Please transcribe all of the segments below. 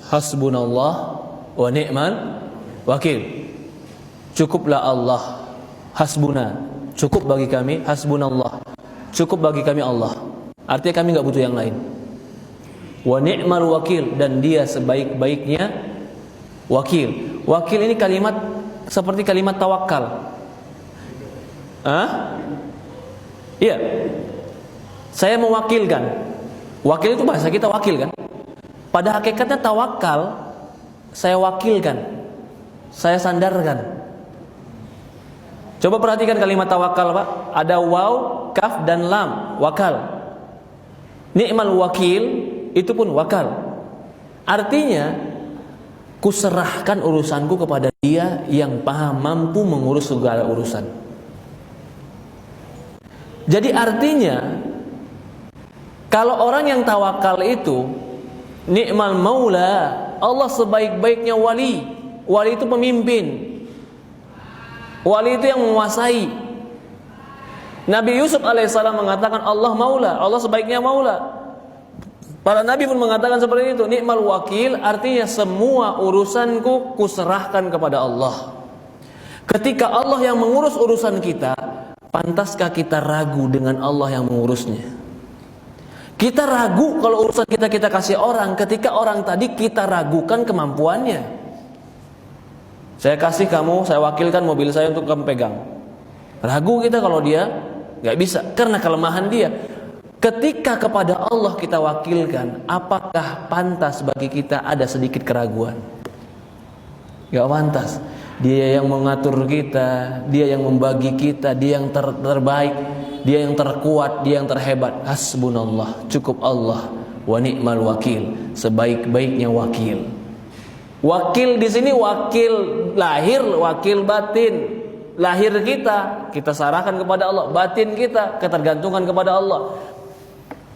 Hasbunallah wa ni'mal wakil. Cukuplah Allah, hasbuna, cukup bagi kami, hasbunallah, cukup bagi kami Allah. Artinya kami enggak butuh yang lain. Wa ni'mal wakil, dan dia sebaik-baiknya wakil. Wakil ini kalimat seperti kalimat tawakal. Iya. Saya mewakilkan. Wakil itu bahasa kita wakil kan? Pada hakikatnya tawakal, saya wakilkan, saya sandarkan. Coba perhatikan kalimat tawakal, Pak. Ada waw, kaf dan lam, wakal. Ni'mal wakil itu pun wakal. Artinya kuserahkan urusanku kepada Dia yang mampu mengurus segala urusan. Jadi artinya kalau orang yang tawakal itu ni'mal maula, Allah sebaik-baiknya wali. Wali itu pemimpin. Wali itu yang menguasai. Nabi Yusuf alaihissalam mengatakan Allah maula, Allah sebaiknya maula. Para nabi pun mengatakan seperti itu. Ni'mal wakil artinya semua urusanku kuserahkan kepada Allah. Ketika Allah yang mengurus urusan kita, pantaskah kita ragu dengan Allah yang mengurusnya? Kita ragu kalau urusan kita kasih orang, ketika orang tadi kita ragukan kemampuannya. Saya kasih kamu, saya wakilkan mobil saya untuk kamu pegang. Ragu kita kalau dia nggak bisa karena kelemahan dia. Ketika kepada Allah kita wakilkan, apakah pantas bagi kita ada sedikit keraguan? Nggak pantas. Dia yang mengatur kita, Dia yang membagi kita, Dia yang terbaik, Dia yang terkuat, Dia yang terhebat. Hasbunallah, cukup Allah, wa ni'mal wakil, sebaik-baiknya wakil. Wakil di sini wakil lahir, wakil batin. Lahir kita serahkan kepada Allah, batin kita ketergantungan kepada Allah.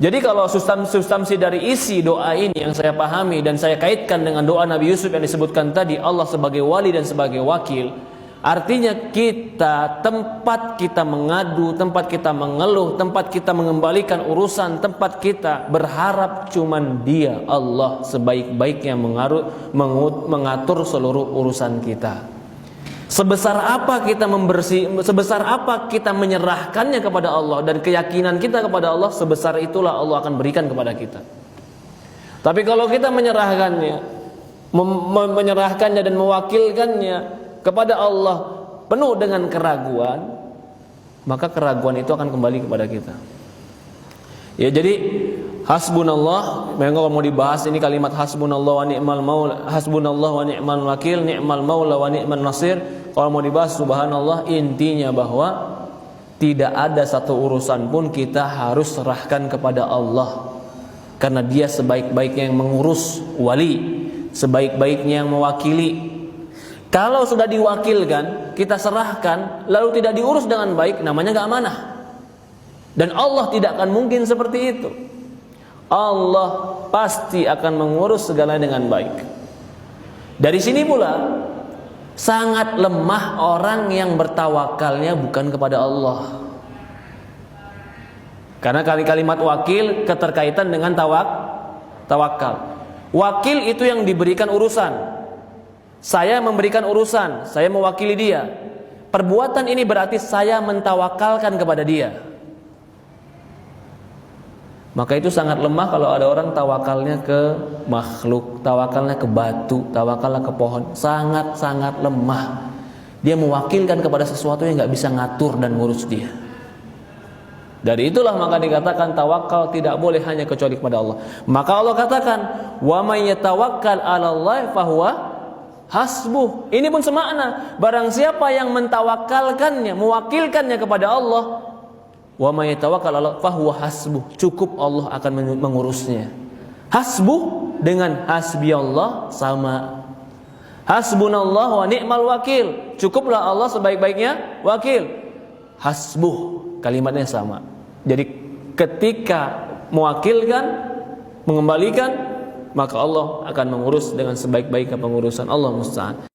Jadi kalau substansi dari isi doa ini yang saya pahami dan saya kaitkan dengan doa Nabi Yusuf yang disebutkan tadi, Allah sebagai wali dan sebagai wakil, artinya kita, tempat kita mengadu, tempat kita mengeluh, tempat kita mengembalikan urusan, tempat kita berharap cuman Dia, Allah sebaik-baiknya mengatur seluruh urusan kita. Sebesar apa kita menyerahkannya kepada Allah dan keyakinan kita kepada Allah, sebesar itulah Allah akan berikan kepada kita. Tapi kalau kita menyerahkannya dan mewakilkannya kepada Allah penuh dengan keraguan, maka keraguan itu akan kembali kepada kita. Ya, jadi hasbunallah, memang kalau mau dibahas ini kalimat hasbunallah wa ni'mal maula, hasbunallah wa ni'mal wakil, ni'mal maula wa ni'man nasir. Kalau mau dibahas subhanallah, intinya bahwa tidak ada satu urusan pun kita harus serahkan kepada Allah, karena Dia sebaik-baiknya yang mengurus, wali, sebaik-baiknya yang mewakili. Kalau sudah diwakilkan, kita serahkan, lalu tidak diurus dengan baik, namanya gak amanah. Dan Allah tidak akan mungkin seperti itu. Allah pasti akan mengurus segala dengan baik. Dari sini pula sangat lemah orang yang bertawakalnya bukan kepada Allah. Karena kalimat wakil keterkaitan dengan tawakal. Wakil itu yang diberikan urusan. Saya memberikan urusan, saya mewakili dia. Perbuatan ini berarti saya mentawakalkan kepada dia. Maka itu sangat lemah kalau ada orang tawakalnya ke makhluk, tawakalnya ke batu, tawakalnya ke pohon. Sangat-sangat lemah. Dia mewakilkan kepada sesuatu yang gak bisa ngatur dan ngurus dia. Dari itulah maka dikatakan tawakal tidak boleh hanya kecuali kepada Allah. Maka Allah katakan, wa may yatawakkal 'alallahi fahuwa hasbuh. Ini pun semakna. Barang siapa yang mentawakalkannya, mewakilkannya kepada Allah, wa may yatawakkal 'ala fahuwa hasbuh, cukup Allah akan mengurusnya. Hasbuh dengan hasbiyallah sama. Hasbunallah wa ni'mal wakil, cukuplah Allah sebaik-baiknya wakil. Hasbuh, kalimatnya sama. Jadi ketika mewakilkan, mengembalikan, maka Allah akan mengurus dengan sebaik-baiknya pengurusan. Allah musta'an.